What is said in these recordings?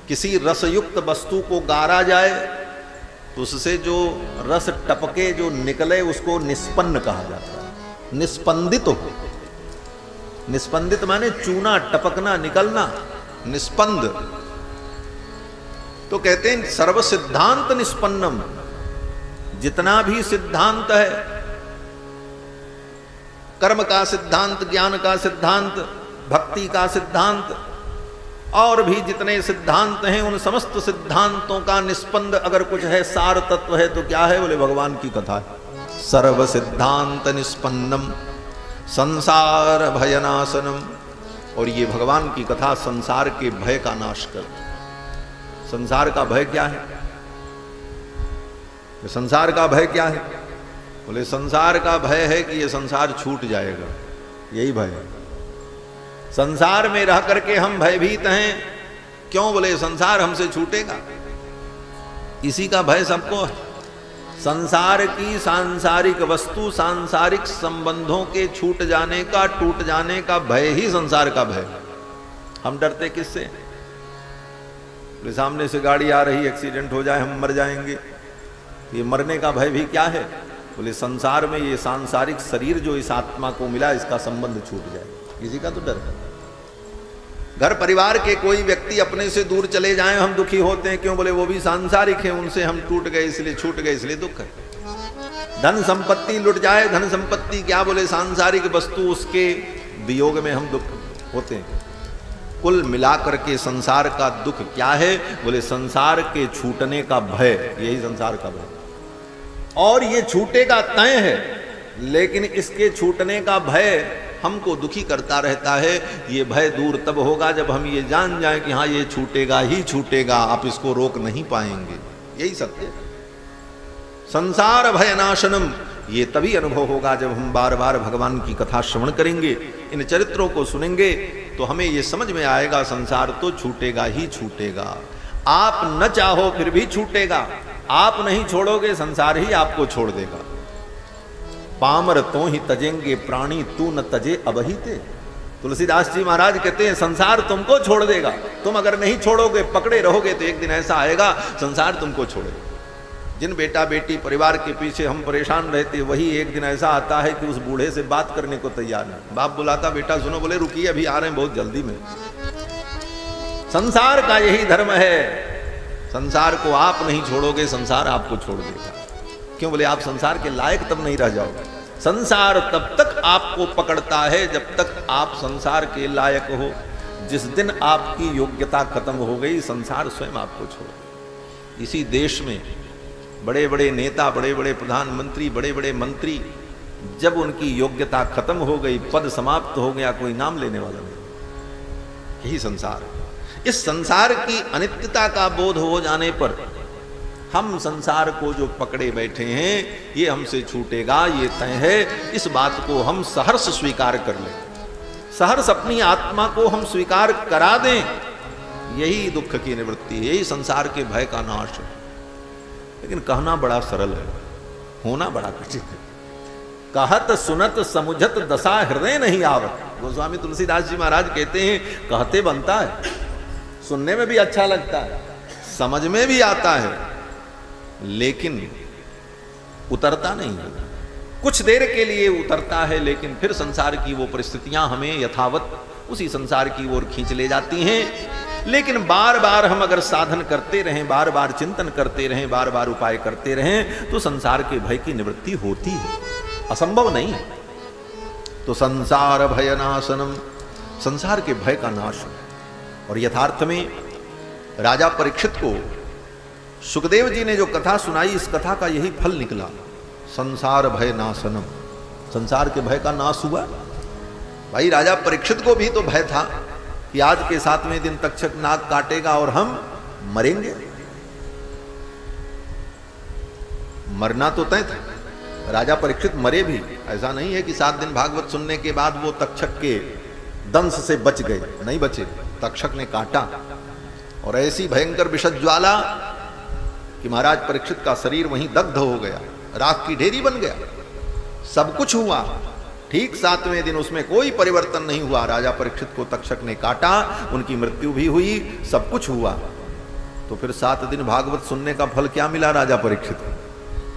किसी रसयुक्त वस्तु को गारा जाए तो उससे जो रस टपके जो निकले उसको निस्पन्न कहा जाता है, निस्पंदित हो। निस्पंदित माने चूना, टपकना, निकलना, निस्पंद। तो कहते हैं सर्व सिद्धांत निस्पन्नम, जितना भी सिद्धांत है, कर्म का सिद्धांत, ज्ञान का सिद्धांत, भक्ति का सिद्धांत और भी जितने सिद्धांत हैं, उन समस्त सिद्धांतों का निस्पंद अगर कुछ है, सार तत्व है, तो क्या है? बोले भगवान की कथा है। सर्व सिद्धांत निस्पन्नम संसार भयनाशनम। और ये भगवान की कथा संसार के भय का नाश कर। संसार का भय क्या है? संसार का भय क्या है? बोले संसार का भय है कि ये संसार छूट जाएगा, यही भय है। संसार में रह करके हम भयभीत हैं, क्यों? बोले संसार हमसे छूटेगा, इसी का भय सबको है। संसार की सांसारिक वस्तु, सांसारिक संबंधों के छूट जाने का, टूट जाने का भय ही संसार का भय। हम डरते किससे? सामने से गाड़ी आ रही, एक्सीडेंट हो जाए, हम मर जाएंगे, ये मरने का भय भी क्या है? बोले संसार में ये सांसारिक शरीर जो इस आत्मा को मिला, इसका संबंध छूट जाए, इसी का तो डर है। घर परिवार के कोई व्यक्ति अपने से दूर चले जाएं, हम दुखी होते हैं, क्यों? बोले वो भी सांसारिक है, उनसे हम टूट गए, इसलिए छूट गए, इसलिए दुख है। धन संपत्ति लुट जाए, धन संपत्ति क्या? बोले सांसारिक वस्तु, उसके वियोग में हम दुख होते हैं। कुल मिलाकर के संसार का दुख क्या है? बोले संसार के छूटने का भय, यही संसार का भय। और ये छूटेगा तय है, लेकिन इसके छूटने का भय हमको दुखी करता रहता है। ये भय दूर तब होगा जब हम ये जान जाएं कि हाँ ये छूटेगा ही छूटेगा, आप इसको रोक नहीं पाएंगे, यही सत्य। संसार भय नाशनम, ये तभी अनुभव होगा जब हम बार बार भगवान की कथा श्रवण करेंगे, इन चरित्रों को सुनेंगे, तो हमें ये समझ में आएगा संसार तो छूटेगा ही छूटेगा। आप न चाहो फिर भी छूटेगा, आप नहीं छोड़ोगे संसार ही आपको छोड़ देगा। पामर तो ही तजेंगे प्राणी, तू न तजे अबहिते। तुलसीदास जी महाराज कहते हैं संसार तुमको छोड़ देगा, तुम अगर नहीं छोड़ोगे, पकड़े रहोगे, तो एक दिन ऐसा आएगा संसार तुमको छोड़ेगा। जिन बेटा बेटी परिवार के पीछे हम परेशान रहते, वही एक दिन ऐसा आता है कि उस बूढ़े से बात करने को तैयार नहीं। बाप बुलाता, बेटा सुनो, बोले रुकिए अभी आ रहे हैं बहुत जल्दी में। संसार का यही धर्म है, संसार को आप नहीं छोड़ोगे, संसार आपको छोड़ देगा। क्यों? बोले आप संसार के लायक तब नहीं रह जाओगे। संसार तब तक आपको पकड़ता है जब तक आप संसार के लायक हो। जिस दिन आपकी योग्यता खत्म हो गई, संसार स्वयं आपको छोड़। इसी देश में बड़े बड़े नेता, बड़े बड़े प्रधानमंत्री, बड़े बड़े मंत्री, जब उनकी योग्यता खत्म हो गई, पद समाप्त हो गया, कोई नाम लेने वाला नहीं। यही संसार है। इस संसार की अनित्यता का बोध हो जाने पर हम संसार को जो पकड़े बैठे हैं, ये हमसे छूटेगा, ये तय है। इस बात को हम सहर्ष स्वीकार कर लें, सहर्ष अपनी आत्मा को हम स्वीकार करा दें, यही दुख की निवृत्ति है, यही संसार के भय का नाश है। लेकिन कहना बड़ा सरल है, होना बड़ा कठिन है। कहत सुनत समुझत दशा हृदय नहीं आवत। गोस्वामी तुलसीदास जी महाराज कहते हैं कहते बनता है, सुनने में भी अच्छा लगता है, समझ में भी आता है, लेकिन उतरता नहीं है। कुछ देर के लिए उतरता है, लेकिन फिर संसार की वो परिस्थितियां हमें यथावत उसी संसार की ओर खींच ले जाती हैं। लेकिन बार बार हम अगर साधन करते रहें, बार बार चिंतन करते रहें, बार बार उपाय करते रहें, तो संसार के भय की निवृत्ति होती है, असंभव नहीं है। तो संसार भय नाशनम, संसार के भय का नाश। और यथार्थ में राजा परीक्षित को सुखदेव जी ने जो कथा सुनाई, इस कथा का यही फल निकला, संसार भय नाशनम। संसार के भय का नाश हुआ। भाई राजा परीक्षित को भी तो भय था कि आज के 7वें दिन तक्षक नाग काटेगा और हम मरेंगे। मरना तो तय था, राजा परीक्षित मरे भी। ऐसा नहीं है कि 7 दिन भागवत सुनने के बाद वो तक्षक के दंश से बच गए, नहीं बचे। तक्षक ने काटा और ऐसी भयंकर विषद ज्वाला कि महाराज परीक्षित का शरीर वहीं दग्ध हो गया, राख की ढेरी बन गया। सब कुछ हुआ, ठीक 7वें दिन उसमें कोई परिवर्तन नहीं हुआ। राजा परीक्षित को तक्षक ने काटा, उनकी मृत्यु भी हुई, सब कुछ हुआ, तो फिर 7 दिन भागवत सुनने का फल क्या मिला राजा परीक्षित को?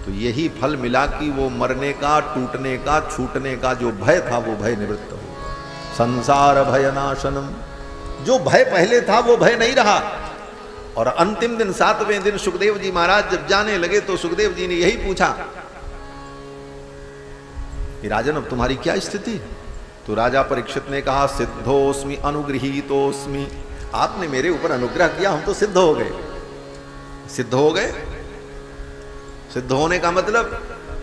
तो यही फल मिला कि वो मरने का, टूटने का, छूटने का जो भय था वो भय निवृत्त हो। संसार भय नाशनम, जो भय पहले था वो भय नहीं रहा। और अंतिम दिन 7वें दिन सुखदेव जी महाराज जब जाने लगे तो सुखदेव जी ने यही पूछा कि राजन अब तुम्हारी क्या स्थिति? तो राजा परीक्षित ने कहा सिद्धोस्मि अनुगृहीतोस्मि, आपने मेरे ऊपर अनुग्रह किया, हम तो सिद्ध हो गए। सिद्ध हो गए, सिद्ध होने का मतलब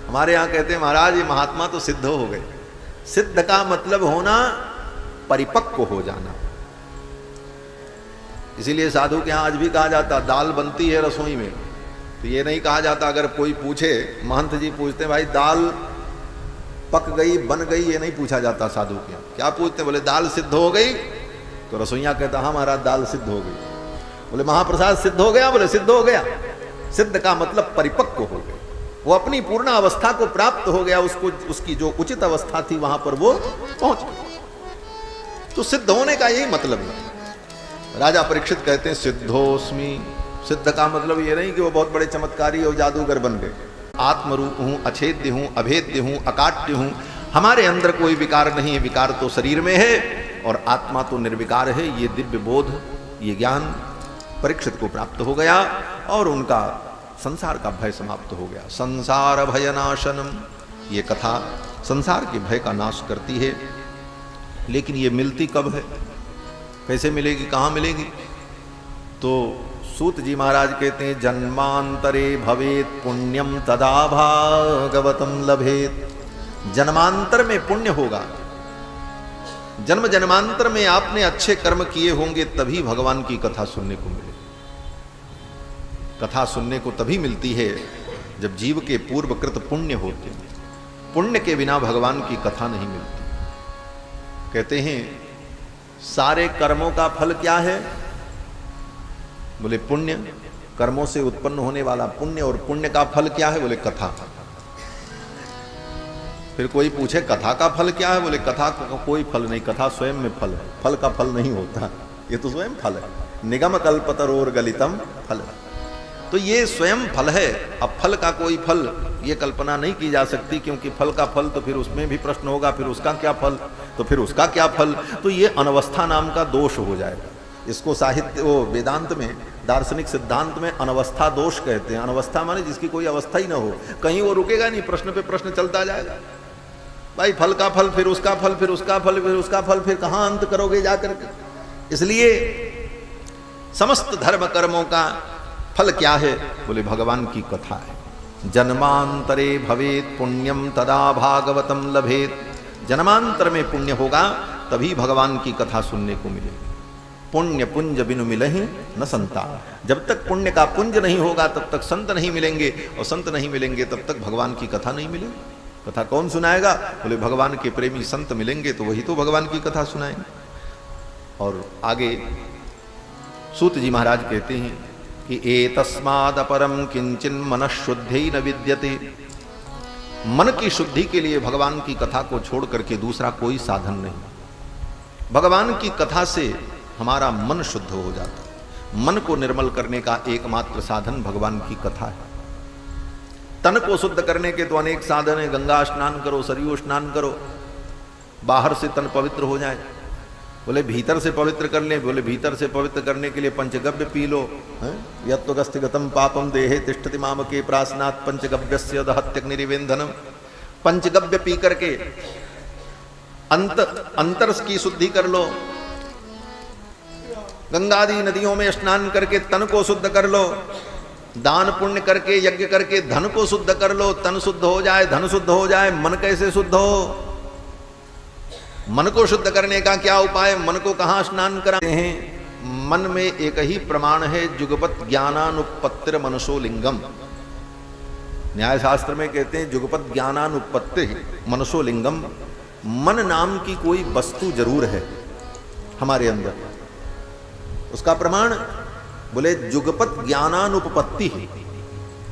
हमारे यहां कहते हैं महाराज ये महात्मा तो सिद्ध हो गए। सिद्ध का मतलब होना परिपक्व हो जाना। इसीलिए साधु के यहां आज भी कहा जाता दाल बनती है रसोई में, तो ये नहीं कहा जाता, अगर कोई पूछे, महंत जी पूछते भाई दाल पक गई बन गई, ये नहीं पूछा जाता साधु के यहाँ। क्या पूछते? बोले दाल सिद्ध हो गई, तो रसोईया कहता हाँ महाराज दाल सिद्ध हो गई। बोले महाप्रसाद सिद्ध हो गया? बोले सिद्ध हो गया। सिद्ध का मतलब परिपक्व हो गया, वो अपनी पूर्ण अवस्था को प्राप्त हो गया, उसको उसकी जो उचित अवस्था थी वहां पर वो पहुंच गया। तो सिद्ध होने का यही मतलब है। राजा परीक्षित कहते हैं सिद्धोस्मि। सिद्ध का मतलब ये नहीं कि वो बहुत बड़े चमत्कारी और जादूगर बन गए। आत्मरूप हूं, अछेद्य हूं, अभेद्य हूं, अकाट्य हूं, हमारे अंदर कोई विकार नहीं है। विकार तो शरीर में है और आत्मा तो निर्विकार है। ये दिव्य बोध, ये ज्ञान परीक्षित को प्राप्त हो गया और उनका संसार का भय समाप्त हो गया। संसार भय नाशनम, ये कथा संसार के भय का नाश करती है। लेकिन ये मिलती कब है, कैसे मिलेगी, कहाँ मिलेगी? तो सूत जी महाराज कहते हैं जन्मांतरे भवेत पुण्यम तदा भागवतम लभेत। जन्मांतर में पुण्य होगा, जन्म जन्मांतर में आपने अच्छे कर्म किए होंगे तभी भगवान की कथा सुनने को मिलेगी। कथा सुनने को तभी मिलती है जब जीव के पूर्वकृत पुण्य होते हैं। पुण्य के बिना भगवान की कथा नहीं मिलती। कहते हैं सारे कर्मों का फल क्या है? बोले पुण्य, कर्मों से उत्पन्न होने वाला पुण्य। और पुण्य का फल क्या है? बोले कथा। फिर कोई पूछे कथा का फल क्या है? बोले कथा का कोई फल नहीं, कथा स्वयं में फल है। फल का फल नहीं होता, ये तो स्वयं फल है। निगम कल्पतरोर गलितम फल, तो ये स्वयं फल है। अब फल का कोई फल ये कल्पना नहीं की जा सकती, क्योंकि फल का फल तो फिर उसमें भी प्रश्न होगा, फिर उसका क्या फल, तो फिर उसका क्या फल, तो ये अनवस्था नाम का दोष हो जाएगा। इसको साहित्य वो वेदांत में दार्शनिक सिद्धांत में अनवस्था दोष कहते हैं। अनवस्था माने जिसकी कोई अवस्था ही ना हो, कहीं वो रुकेगा नहीं, प्रश्न पे प्रश्न चलता जाएगा। भाई फल का फल, फिर उसका फल, फिर उसका फल, फिर उसका फल, फिर कहाँ अंत करोगे जाकर के? इसलिए समस्त धर्म कर्मों का फल क्या है? बोले भगवान की कथा है। जन्मांतरे भवेत पुण्यम तदा भागवतम लभेत। जन्मांतर में पुण्य होगा तभी भगवान की कथा सुनने को मिलेगी। पुण्य पुंज बिनु मिलहि न संता। जब तक पुण्य का पुंज नहीं होगा तब तक संत नहीं मिलेंगे, और संत नहीं मिलेंगे तब तक भगवान की कथा नहीं मिलेगी। कथा कौन सुनाएगा? बोले भगवान के प्रेमी संत मिलेंगे तो वही तो भगवान की कथा सुनाएंगे। और आगे सूत जी महाराज कहते हैं कि एतस्माद् अपरम किंचिन मनःशुद्धि न विद्यते। मन की शुद्धि के लिए भगवान की कथा को छोड़ करके दूसरा कोई साधन नहीं। भगवान की कथा से हमारा मन शुद्ध हो जाता है। मन को निर्मल करने का एकमात्र साधन भगवान की कथा है। तन को शुद्ध करने के तो अनेक साधन है। गंगा स्नान करो, सरयू स्नान करो, बाहर से तन पवित्र हो जाए। बोले भीतर से पवित्र कर ले, बोले भीतर से पवित्र करने के लिए पंचगव्य पी लो। यत्त्वगस्तिगतं पापम देहे तिष्ठति मामके प्रासनात् पंचगव्यस्य दहत्यग्निरिवेन्धनम। पंचगव्य पी करके अंतर की शुद्धि कर लो। गंगादि नदियों में स्नान करके तन को शुद्ध कर लो। दान पुण्य करके, यज्ञ करके धन को शुद्ध कर लो। तन शुद्ध हो जाए, धन शुद्ध हो जाए, मन कैसे शुद्ध हो? मन को शुद्ध करने का क्या उपाय? मन को कहाँ स्नान कराते हैं? मन में एक ही प्रमाण है, जुगपत ज्ञानानुपत्तिर मनसो लिंगम। न्याय शास्त्र में कहते हैं जुगपत ज्ञानानुपत्ति मनसो लिंगम। मन नाम की कोई वस्तु जरूर है हमारे अंदर, उसका प्रमाण बोले जुगपत ज्ञानानुपपत्ति।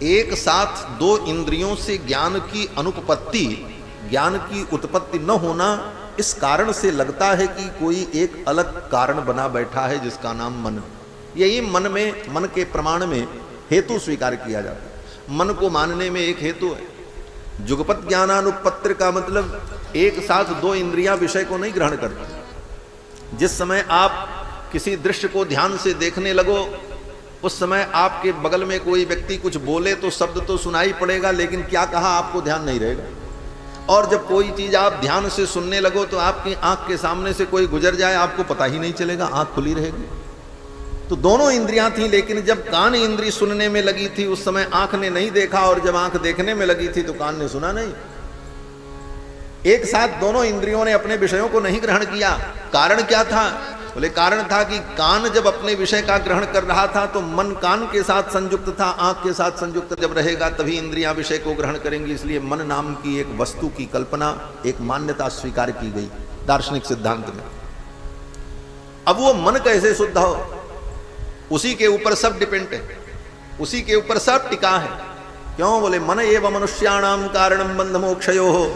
एक साथ दो इंद्रियों से ज्ञान की अनुपपत्ति, ज्ञान की उत्पत्ति न होना, इस कारण से लगता है कि कोई एक अलग कारण बना बैठा है जिसका नाम मन। यही मन के प्रमाण में हेतु स्वीकार किया जाता है। मन को मानने में एक हेतु है। जुगपत ज्ञानानुपत्र का मतलब एक साथ दो इंद्रियां विषय को नहीं ग्रहण करती। जिस समय आप किसी दृश्य को ध्यान से देखने लगो, उस समय आपके बगल में कोई व्यक्ति कुछ बोले तो शब्द तो सुनाई पड़ेगा, लेकिन क्या कहा आपको ध्यान नहीं रहेगा। और जब कोई चीज आप ध्यान से सुनने लगो तो आपकी आंख के सामने से कोई गुजर जाए, आपको पता ही नहीं चलेगा, आंख खुली रहेगी। तो दोनों इंद्रियां थी, लेकिन जब कान इंद्री सुनने में लगी थी उस समय आंख ने नहीं देखा, और जब आंख देखने में लगी थी तो कान ने सुना नहीं। एक साथ दोनों इंद्रियों ने अपने विषयों को नहीं ग्रहण किया। कारण क्या था? बोले कारण था कि कान जब अपने विषय का ग्रहण कर रहा था तो मन कान के साथ संयुक्त था, आंख के साथ संयुक्त जब रहेगा तभी इंद्रियां विषय को ग्रहण करेंगी। इसलिए मन नाम की एक वस्तु की कल्पना, एक मान्यता स्वीकार की गई दार्शनिक सिद्धांत में। अब वो मन कैसे शुद्ध हो, उसी के ऊपर सब डिपेंड है, उसी के ऊपर सब टिका है। क्यों? बोले मन एवं मनुष्याणाम कारणम बंध मोक्षयो हो।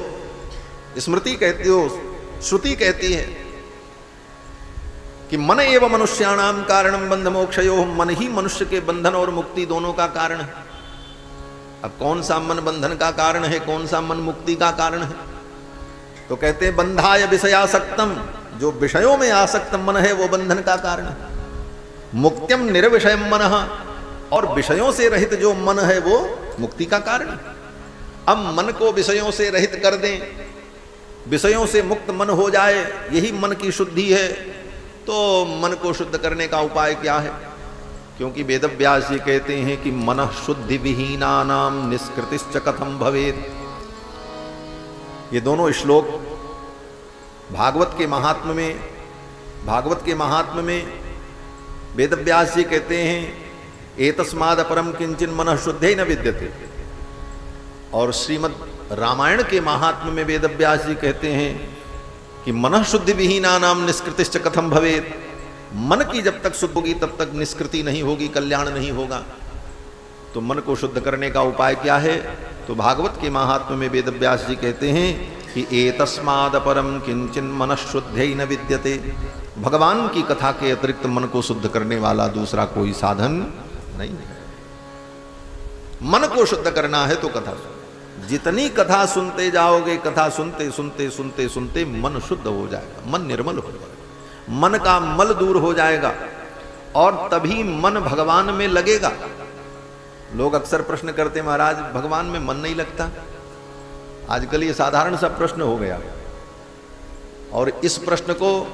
स्मृति कहती हो, श्रुति कहती है कि मन एवं मनुष्याणाम कारणम बंध मोक्षयो, मन ही मनुष्य के बंधन और मुक्ति दोनों का कारण है। अब कौन सा मन बंधन का कारण है, कौन सा मन मुक्ति का कारण है? तो कहते हैं बंधाय विषयासक्तम, जो विषयों में आसक्त मन है वो बंधन का कारण है। मुक्त्यम निर्विषयम मनः, और विषयों से रहित जो मन है वो मुक्ति का कारण है। अब मन को विषयों से रहित कर दें, विषयों से मुक्त मन हो जाए, यही मन की शुद्धि है। तो मन को शुद्ध करने का उपाय क्या है? क्योंकि वेदव्यास जी कहते हैं कि मनः शुद्धि विहीनानाम निष्कृतिश्च कथम भवेत्। ये दोनों श्लोक भागवत के महात्म्य में वेदव्यास जी कहते हैं एतस्माद् अपरम किंचिन मनः शुद्धे न विद्यते। और श्रीमद् रामायण के महात्म्य में वेदव्यास जी कहते हैं कि मनः शुद्धि विहीनानाम निष्कृतिश्च कथम भवेत्। मन की जब तक शुद्ध होगी तब तक निष्कृति नहीं होगी, कल्याण नहीं होगा। तो मन को शुद्ध करने का उपाय क्या है? तो भागवत के महात्म्य में वेदव्यास जी कहते हैं कि एतस्माद् अपरम किंचिन मनः शुद्धे न विद्यते। भगवान की कथा के अतिरिक्त मन को शुद्ध करने वाला दूसरा कोई साधन नहीं है। मन को शुद्ध करना है तो कथा, जितनी कथा सुनते जाओगे, कथा सुनते सुनते सुनते सुनते मन शुद्ध हो जाएगा, मन निर्मल हो जाएगा, मन का मल दूर हो जाएगा, और तभी मन भगवान में लगेगा। लोग अक्सर प्रश्न करते महाराज भगवान में मन नहीं लगता। आजकल ये साधारण सा प्रश्न हो गया, और इस प्रश्न को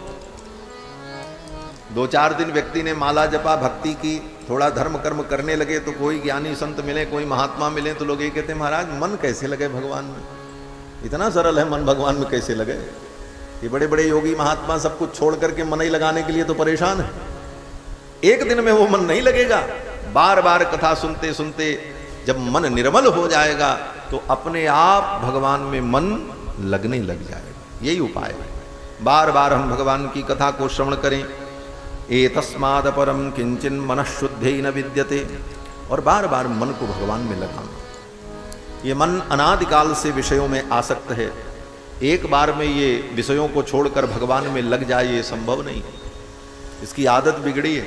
2-4 दिन व्यक्ति ने माला जपा, भक्ति की, थोड़ा धर्म कर्म करने लगे तो कोई ज्ञानी संत मिले, कोई महात्मा मिले तो लोग ये कहते हैं महाराज मन कैसे लगे भगवान में? इतना सरल है मन भगवान में कैसे लगे? ये बड़े बड़े योगी महात्मा सब कुछ छोड़ करके मन ही लगाने के लिए तो परेशान है। एक दिन में वो मन नहीं लगेगा। बार बार कथा सुनते सुनते जब मन निर्मल हो जाएगा तो अपने आप भगवान में मन लगने लग जाएगा। यही उपाय है। बार बार हम भगवान की कथा को श्रवण करें। एतस्माद् परम किंचिन मनः शुद्धे न विद्यते, और बार बार मन को भगवान में लगाना। ये मन अनादिकाल से विषयों में आसक्त है। एक बार में ये विषयों को छोड़कर भगवान में लग जाए ये संभव नहीं। इसकी आदत बिगड़ी है,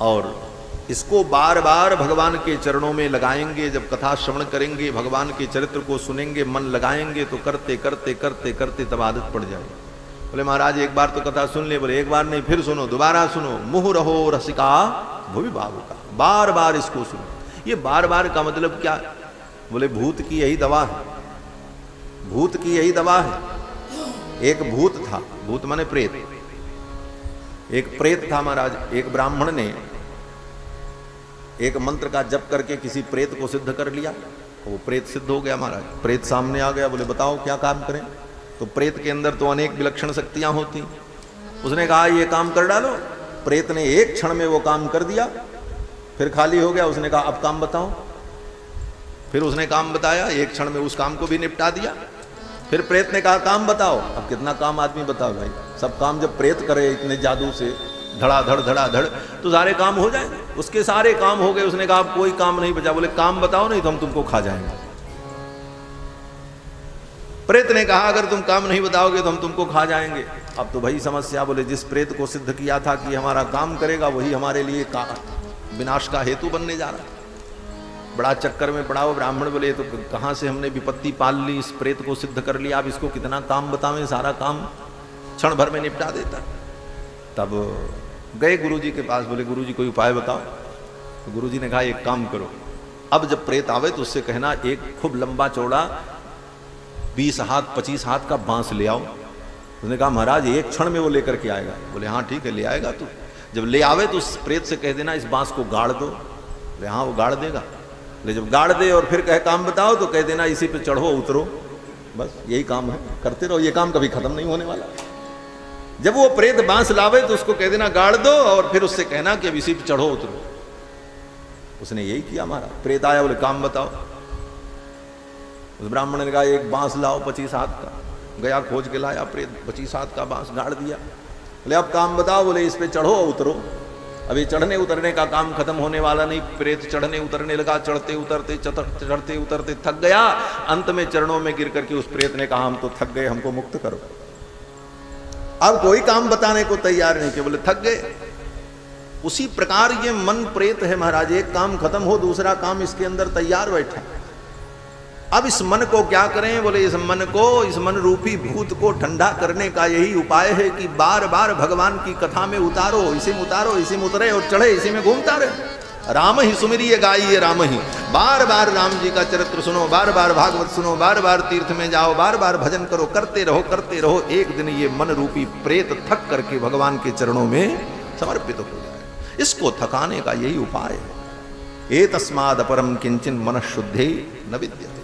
और इसको बार बार भगवान के चरणों में लगाएंगे। जब कथा श्रवण करेंगे, भगवान के चरित्र को सुनेंगे, मन लगाएंगे तो करते करते करते करते तब आदत पड़ जाएगी। बोले महाराज एक बार तो कथा सुन ले। बोले एक बार नहीं, फिर सुनो, दोबारा सुनो। मुहु रहो रसिका भुवि बाहुका, बार बार इसको सुनो। ये बार बार का मतलब क्या? बोले भूत की यही दवा है, भूत की यही दवा है। एक भूत था, भूत माने प्रेत। एक प्रेत था महाराज। एक ब्राह्मण ने एक मंत्र का जप करके किसी प्रेत को सिद्ध कर लिया, वो प्रेत सिद्ध हो गया महाराज। प्रेत सामने आ गया, बोले बताओ क्या काम करें? तो प्रेत के अंदर तो अनेक विलक्षण शक्तियां होती। उसने कहा ये काम कर डालो। प्रेत ने एक क्षण में वो काम कर दिया, फिर खाली हो गया। उसने कहा अब काम बताओ। फिर उसने काम बताया, एक क्षण में उस काम को भी निपटा दिया। फिर प्रेत ने कहा काम बताओ। अब कितना काम आदमी बताओ भाई? सब काम जब प्रेत करे इतने जादू से धड़ाधड़ तो सारे काम हो जाएंगे। उसके सारे काम हो गए। उसने कहा अब कोई काम नहीं बचा। बोले काम बताओ नहीं तो हम तुमको खा जाएंगे। प्रेत ने कहा अगर तुम काम नहीं बताओगे तो हम तुमको खा जाएंगे। अब तो भाई समस्या, बोले जिस प्रेत को सिद्ध किया था कि हमारा काम करेगा वही हमारे लिए विनाश का हेतु बनने जा रहा। बड़ा चक्कर में पड़ा। वो ब्राह्मण बोले तो कहाँ से हमने विपत्ति पाल ली, इस प्रेत को सिद्ध कर लिया, अब इसको कितना काम बतावें, सारा काम क्षण भर में निपटा देता। तब गए गुरुजी के पास, बोले गुरुजी कोई उपाय बताओ। तो गुरुजी ने कहा एक काम करो, अब जब प्रेत आवे तो उससे कहना एक खूब लंबा चौड़ा 20 हाथ 25 हाथ का बांस ले आओ। उसने कहा महाराज एक क्षण में वो लेकर के आएगा। बोले हाँ ठीक है ले आएगा तू। जब ले आवे तो उस प्रेत से कह देना इस बांस को गाड़ दो। बोले हाँ वो गाड़ देगा। बोले जब गाड़ दे और फिर कहे काम बताओ तो कह देना इसी पे चढ़ो उतरो, बस यही काम है, करते रहो, ये काम कभी खत्म नहीं होने वाला। जब वो प्रेत बांस लावे तो उसको कह देना गाड़ दो और फिर उससे कहना कि अब इसी पे चढ़ो उतरो। उसने यही किया महाराज। प्रेत आया, बोले काम बताओ। उस ब्राह्मण ने कहा एक बांस लाओ 25 हाथ का। गया खोज के लाया, प्रेत 25 हाथ का बांस गाड़ दिया। बोले अब काम बताओ। बोले इस पे चढ़ो उतरो। अभी चढ़ने उतरने का काम खत्म होने वाला नहीं। प्रेत चढ़ने उतरने लगा, चढ़ते उतरते थक गया। अंत में चरणों में गिर करके उस प्रेत ने कहा हम तो थक गए, हमको मुक्त करो। अब कोई काम बताने को तैयार नहीं थे, बोले थक गए। उसी प्रकार ये मन प्रेत है महाराज, एक काम खत्म हो दूसरा काम इसके अंदर तैयार बैठा। अब इस मन को क्या करें? बोले इस मन रूपी भूत को ठंडा करने का यही उपाय है कि बार बार भगवान की कथा में उतारो, इसी में उतरे और चढ़े, इसी में घूमता रहे। राम ही सुमिरिए गाइए राम ही, बार बार राम जी का चरित्र सुनो, बार बार भागवत सुनो, बार बार तीर्थ में जाओ, बार बार भजन करो, करते रहो। एक दिन ये मन रूपी प्रेत थक करके भगवान के चरणों में समर्पित हो जाए। इसको थकाने का यही उपाय है। एतस्माद् अपरम किंचिन मनः शुद्धे न विद्यते।